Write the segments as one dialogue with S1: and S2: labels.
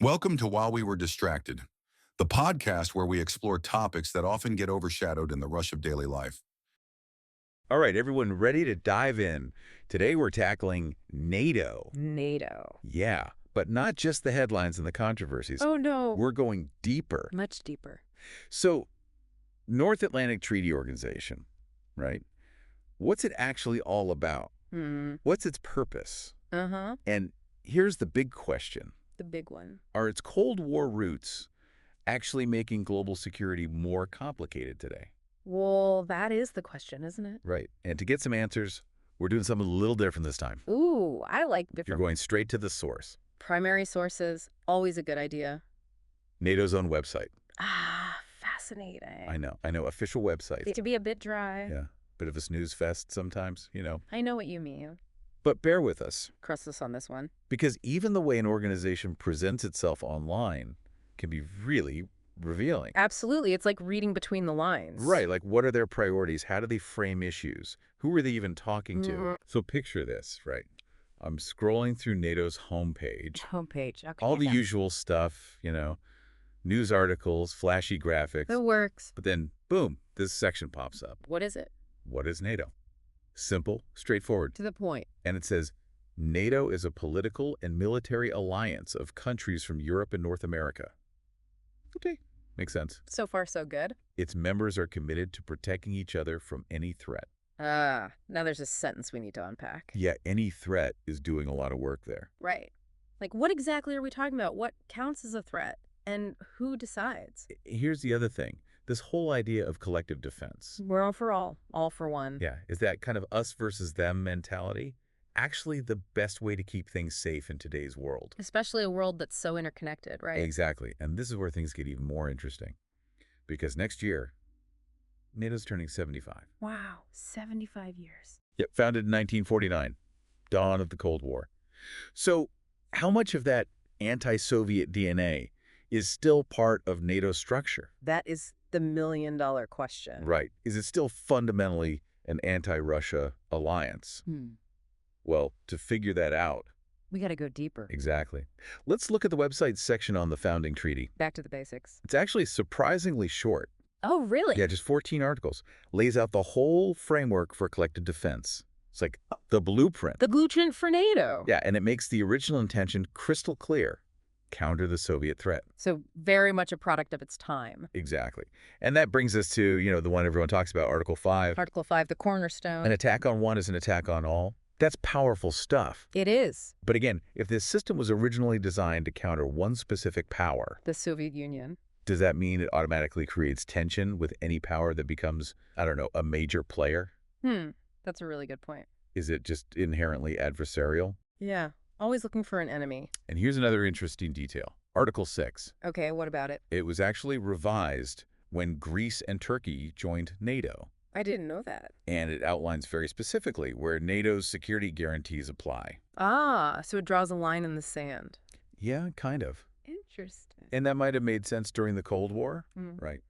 S1: Welcome to While We Were Distracted, the podcast where we explore topics that often get overshadowed in the rush of daily life.
S2: All right, everyone ready to dive in? Today we're tackling NATO.
S3: NATO.
S2: Yeah, but not just the headlines and the controversies.
S3: Oh, no.
S2: We're going deeper.
S3: Much deeper.
S2: So, North Atlantic Treaty Organization, right? What's it actually all about? What's its purpose?
S3: Uh-huh.
S2: And here's the big question.
S3: The big one.
S2: Are its Cold War roots actually making global security more complicated today?
S3: Well, that is the question, isn't it?
S2: Right. And to get some answers, we're doing something a little different this time.
S3: Ooh, I like
S2: You're
S3: different.
S2: going straight to the source.
S3: Primary sources, always a good idea.
S2: NATO's own website.
S3: Ah, fascinating.
S2: I know. Official website.
S3: It can be a bit dry.
S2: Yeah. Bit of a snooze fest sometimes, you know.
S3: I know what you mean.
S2: But bear with us,
S3: Trust us on this one.
S2: because even the way an organization presents itself online can be really revealing.
S3: Absolutely. It's like reading between the lines.
S2: Right. Like, what are their priorities? How do they frame issues? Who are they even talking to?
S3: Mhm.
S2: So picture this, right? I'm scrolling through NATO's homepage.
S3: Homepage. Okay.
S2: All the
S3: yeah.
S2: usual stuff, you know, news articles, flashy graphics.
S3: It works.
S2: But then, boom, this section pops up.
S3: What is it?
S2: What is NATO? Simple, straightforward.
S3: To the point.
S2: And it says, NATO is a political and military alliance of countries from Europe and North America. Okay, makes sense.
S3: So far, so good.
S2: Its members are committed to protecting each other from any threat.
S3: Now there's a sentence we need to unpack.
S2: Yeah, any threat is doing a lot of work there.
S3: Right. Like, what exactly are we talking about? What counts as a threat? And who decides?
S2: Here's the other thing. This whole idea of collective defense.
S3: We're all for one.
S2: Yeah, is that kind of us versus them mentality actually the best way to keep things safe in today's world?
S3: Especially a world that's so interconnected, right?
S2: Exactly. And this is where things get even more interesting. Because next year, NATO's turning 75.
S3: Wow, 75 years.
S2: Yep, founded in 1949, dawn of the Cold War. So how much of that anti-Soviet DNA is still part of NATO's structure?
S3: That is the million-dollar question.
S2: Right. Is it still fundamentally an anti-Russia alliance? Well, to figure that out,
S3: We got to go deeper.
S2: exactly. Let's look at the website's section on the founding treaty.
S3: Back to the basics.
S2: It's actually surprisingly short.
S3: Oh, really?
S2: Yeah, just 14 articles. Lays out the whole framework for collective defense. It's like the blueprint.
S3: The blueprint for NATO.
S2: Yeah, and it makes the original intention crystal clear. Counter the Soviet threat.
S3: So very much a product of its time.
S2: Exactly. And that brings us to, you know, the one everyone talks about, Article 5.
S3: Article 5, the cornerstone.
S2: An attack on one is an attack on all. That's powerful stuff.
S3: It is.
S2: But again, if this system was originally designed to counter one specific power,
S3: The Soviet Union.
S2: does that mean it automatically creates tension with any power that becomes, I don't know, a major player?
S3: That's a really good point.
S2: Is it just inherently adversarial?
S3: Yeah. Always looking for an enemy.
S2: And here's another interesting detail. Article 6.
S3: Okay, what about it?
S2: It was actually revised when Greece and Turkey joined NATO.
S3: I didn't know that.
S2: And it outlines very specifically where NATO's security guarantees apply.
S3: Ah, so it draws a line in the sand.
S2: Yeah, kind of.
S3: Interesting.
S2: And that might have made sense during the Cold War,
S3: Mm.
S2: right?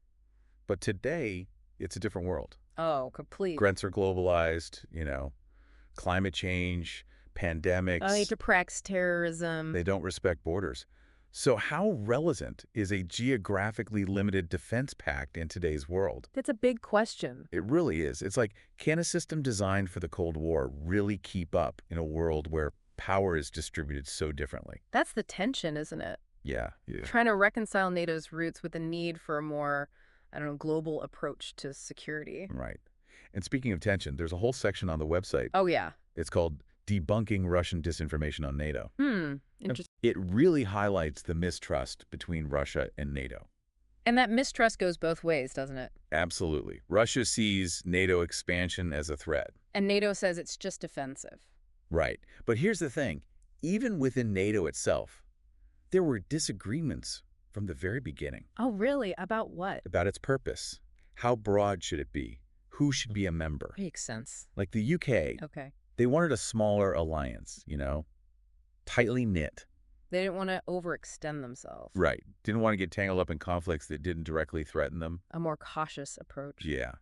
S2: But today, it's a different world.
S3: Oh, complete.
S2: Grants are globalized, you know, climate change, pandemics.
S3: Nature practice terrorism.
S2: They don't respect borders. So how relevant is a geographically limited defense pact in today's world?
S3: That's a big question.
S2: It really is. It's like, can a system designed for the Cold War really keep up in a world where power is distributed so differently?
S3: That's the tension, isn't it?
S2: Yeah.
S3: Trying to reconcile NATO's roots with the need for a more, global approach to security.
S2: Right. And speaking of tension, there's a whole section on the website.
S3: Oh, yeah.
S2: It's called Debunking Russian Disinformation on NATO.
S3: Interesting.
S2: It really highlights the mistrust between Russia and NATO.
S3: And that mistrust goes both ways, doesn't it?
S2: Absolutely. Russia sees NATO expansion as a threat.
S3: And NATO says it's just defensive.
S2: Right. But here's the thing. Even within NATO itself, there were disagreements from the very beginning
S3: Oh, really? About what?
S2: about its purpose. How broad should it be? Who should be a member?
S3: Makes sense.
S2: Like the UK,
S3: Okay.
S2: they wanted a smaller alliance, you know, tightly knit.
S3: They didn't want to overextend themselves.
S2: Right. Didn't want to get tangled up in conflicts that didn't directly threaten them.
S3: A more cautious approach.
S2: Yeah.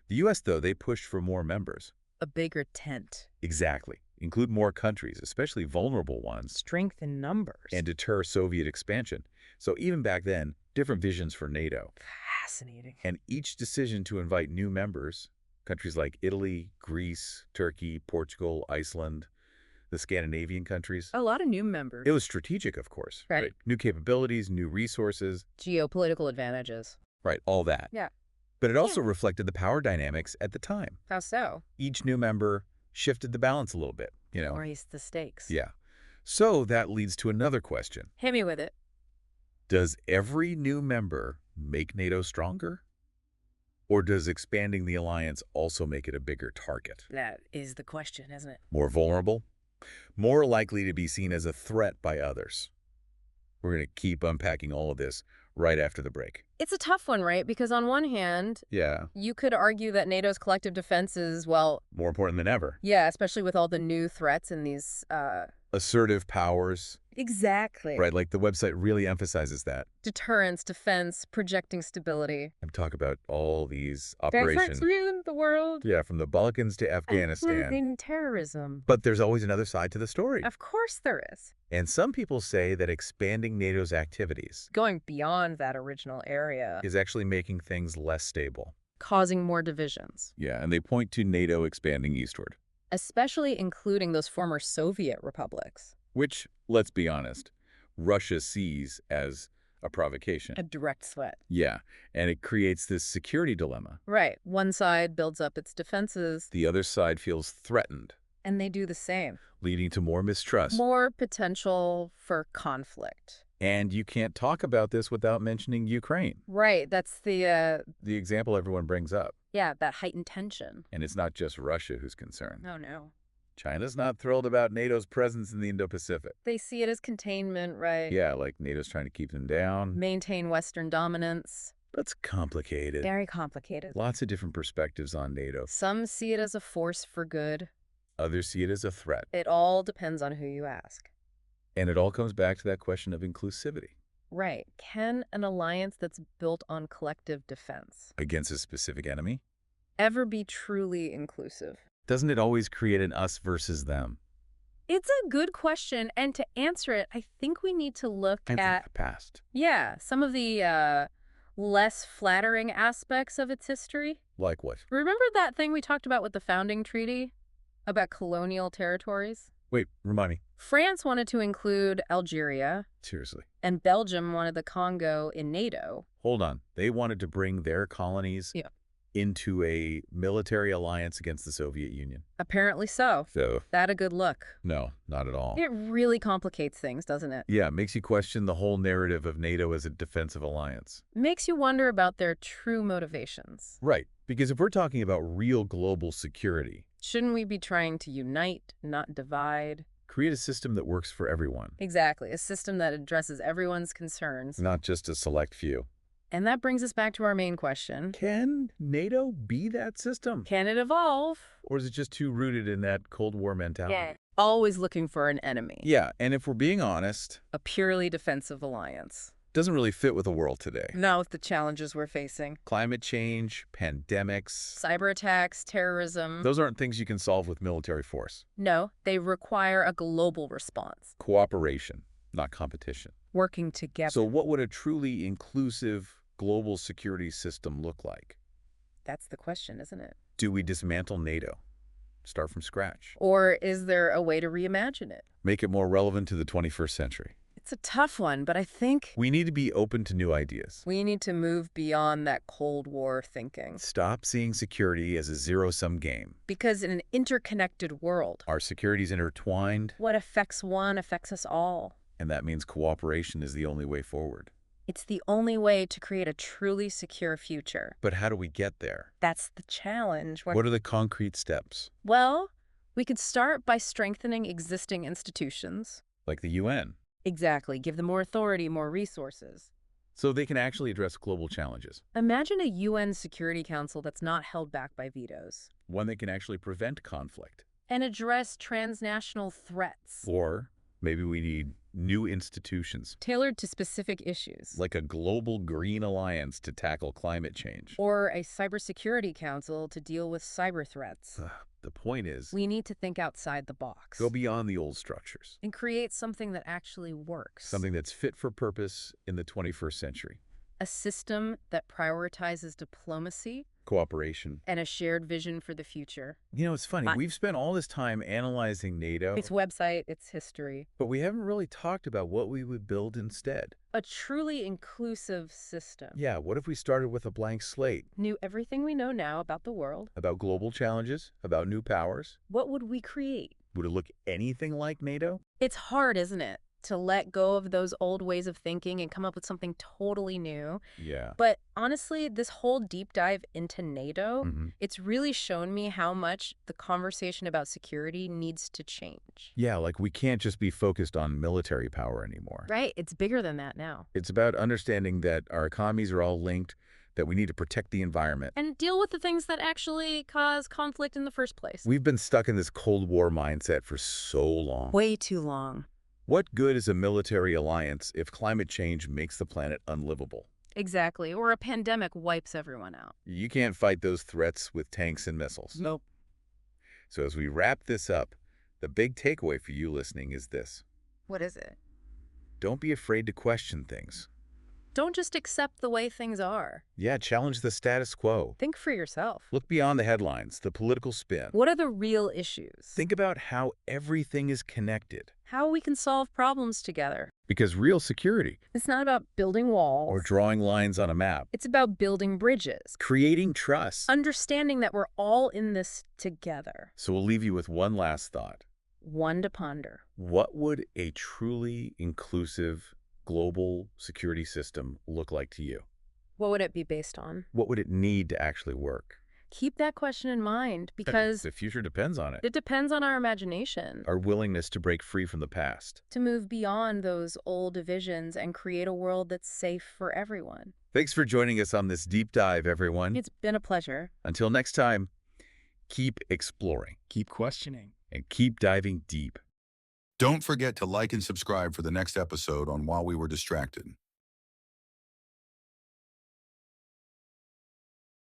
S2: The U.S., though, they pushed for more members.
S3: A bigger tent.
S2: Exactly. include more countries, especially vulnerable ones,
S3: Strength in numbers.
S2: and deter Soviet expansion. So even back then, different visions for NATO.
S3: Fascinating.
S2: And each decision to invite new members, countries like Italy, Greece, Turkey, Portugal, Iceland, the Scandinavian countries,
S3: A lot of new members.
S2: it was strategic, of course.
S3: Right.
S2: New capabilities, new resources,
S3: Geopolitical advantages.
S2: right, all that.
S3: Yeah.
S2: But it also reflected the power dynamics at the time.
S3: How so?
S2: Each new member shifted the balance a little bit, you know.
S3: Raise the stakes.
S2: Yeah. So that leads to another question.
S3: Hit me with it.
S2: Does every new member make NATO stronger? Or does expanding the alliance also make it a bigger target?
S3: That is the question, isn't it?
S2: More vulnerable? More likely to be seen as a threat by others? We're going to keep unpacking all of this right after the break.
S3: It's a tough one, right? Because on one hand,
S2: Yeah.
S3: you could argue that NATO's collective defense is, well,
S2: More important than ever.
S3: yeah, especially with all the new threats and these,
S2: Assertive powers,
S3: Exactly.
S2: right? Like the website really emphasizes that.
S3: Deterrence, defense, projecting stability.
S2: I'm talking about all these
S3: Different
S2: operations.
S3: in the world.
S2: Yeah, from the Balkans to Afghanistan.
S3: Including terrorism.
S2: But there's always another side to the story.
S3: Of course there is.
S2: And some people say that expanding NATO's activities
S3: Going beyond that original area.
S2: is actually making things less stable.
S3: Causing more divisions.
S2: Yeah, and they point to NATO expanding eastward,
S3: Especially including those former Soviet republics.
S2: which, let's be honest, Russia sees as a provocation.
S3: A direct threat.
S2: Yeah, and it creates this security dilemma.
S3: Right. One side builds up its defenses,
S2: The other side feels threatened,
S3: and they do the same.
S2: leading to more mistrust.
S3: More potential for conflict.
S2: And you can't talk about this without mentioning Ukraine,
S3: Right. That's
S2: the example everyone brings up.
S3: that heightened tension.
S2: And it's not just Russia who's concerned.
S3: Oh, no.
S2: China's not thrilled about NATO's presence in the Indo-Pacific.
S3: They see it as containment, right?
S2: Yeah, like NATO's trying to keep them down.
S3: Maintain Western dominance.
S2: That's complicated.
S3: Very complicated.
S2: Lots of different perspectives on NATO.
S3: Some see it as a force for good.
S2: Others see it as a threat.
S3: It all depends on who you ask.
S2: And it all comes back to that question of inclusivity.
S3: Right. Can an alliance that's built on collective defense
S2: Against a specific enemy?
S3: ever be truly inclusive?
S2: Doesn't it always create an us versus them?
S3: It's a good question, and to answer it, I think we need to look at,
S2: Past.
S3: some of the less flattering aspects of its history.
S2: Like what?
S3: Remember that thing we talked about with the founding treaty about colonial territories?
S2: Wait, remind me.
S3: France wanted to include Algeria,
S2: Seriously.
S3: and Belgium wanted the Congo in NATO.
S2: Hold on. They wanted to bring their colonies into a military alliance against the Soviet Union.
S3: Apparently so.
S2: So,
S3: That a good look.
S2: no, not at all.
S3: It really complicates things, doesn't it?
S2: Yeah, it makes you question the whole narrative of NATO as a defensive alliance.
S3: Makes you wonder about their true motivations.
S2: Right, because if we're talking about real global security,
S3: Shouldn't we be trying to unite, not divide?
S2: create a system that works for everyone,
S3: Exactly, a system that addresses everyone's concerns.
S2: not just a select few.
S3: And that brings us back to our main question.
S2: Can NATO be that system?
S3: Can it evolve?
S2: Or is it just too rooted in that Cold War mentality?
S3: Always looking for an enemy.
S2: Yeah, and if we're being honest,
S3: A purely defensive alliance.
S2: doesn't really fit with the world today.
S3: Not with the challenges we're facing.
S2: Climate change, pandemics,
S3: Cyber attacks, terrorism.
S2: those aren't things you can solve with military force.
S3: No, they require a global response.
S2: Cooperation, not competition.
S3: Working together.
S2: So what would a truly inclusive global security system look like?
S3: That's the question, isn't it?
S2: Do we dismantle NATO? Start from scratch?
S3: Or is there a way to reimagine it?
S2: Make it more relevant to the 21st century?
S3: It's a tough one, but I think
S2: We need to be open to new ideas.
S3: we need to move beyond that Cold War thinking.
S2: Stop seeing security as a zero-sum game.
S3: Because in an interconnected world,
S2: Our security's intertwined,
S3: what affects one affects us all.
S2: and that means cooperation is the only way forward.
S3: It's the only way to create a truly secure future.
S2: But how do we get there?
S3: That's the challenge.
S2: What are the concrete steps?
S3: Well, we could start by strengthening existing institutions.
S2: Like the UN,
S3: Exactly. Give them more authority, more resources.
S2: so they can actually address global challenges.
S3: Imagine a UN Security Council that's not held back by vetoes.
S2: One that can actually prevent conflict.
S3: And address transnational threats.
S2: Or maybe we need New institutions,
S3: Tailored to specific issues.
S2: like a global green alliance to tackle climate change.
S3: Or a cybersecurity council to deal with cyber threats.
S2: The point is,
S3: We need to think outside the box.
S2: go beyond the old structures.
S3: And create something that actually works.
S2: Something that's fit for purpose in the 21st century.
S3: A system that prioritizes diplomacy
S2: Cooperation.
S3: and a shared vision for the future.
S2: You know, it's funny. We've spent all this time analyzing NATO,
S3: Its website, its history.
S2: but we haven't really talked about what we would build instead.
S3: A truly inclusive system.
S2: Yeah, what if we started with a blank slate?
S3: Knew everything we know now about the world.
S2: About global challenges, about new powers?
S3: What would we create?
S2: Would it look anything like NATO?
S3: It's hard, isn't it? To let go of those old ways of thinking and come up with something totally new.
S2: Yeah.
S3: But honestly, this whole deep dive into NATO,
S2: Mhm.
S3: it's really shown me how much the conversation about security needs to change.
S2: Yeah, like we can't just be focused on military power anymore.
S3: Right? It's bigger than that now.
S2: It's about understanding that our economies are all linked, that we need to protect the environment.
S3: And deal with the things that actually cause conflict in the first place.
S2: We've been stuck in this Cold War mindset for so long.
S3: Way too long.
S2: What good is a military alliance if climate change makes the planet unlivable?
S3: Exactly. Or a pandemic wipes everyone out.
S2: You can't fight those threats with tanks and missiles.
S3: Nope.
S2: So as we wrap this up, the big takeaway for you listening is this.
S3: What is it?
S2: Don't be afraid to question things.
S3: Don't just accept the way things are.
S2: Yeah, challenge the status quo.
S3: Think for yourself.
S2: Look beyond the headlines, the political spin.
S3: What are the real issues?
S2: Think about how everything is connected.
S3: How we can solve problems together.
S2: Because real security,
S3: It's not about building walls.
S2: or drawing lines on a map,
S3: It's about building bridges.
S2: creating trust.
S3: Understanding that we're all in this together.
S2: So we'll leave you with one last thought.
S3: One to ponder.
S2: What would a truly inclusive global security system look like to you?
S3: What would it be based on?
S2: What would it need to actually work?
S3: Keep that question in mind because
S2: The future depends on it.
S3: it depends on our imagination.
S2: Our willingness to break free from the past.
S3: To move beyond those old divisions and create a world that's safe for everyone.
S2: Thanks for joining us on this deep dive, everyone.
S3: It's been a pleasure.
S2: Until next time, keep exploring,
S4: Keep questioning.
S2: and keep diving deep.
S1: Don't forget to like and subscribe for the next episode on While We Were Distracted.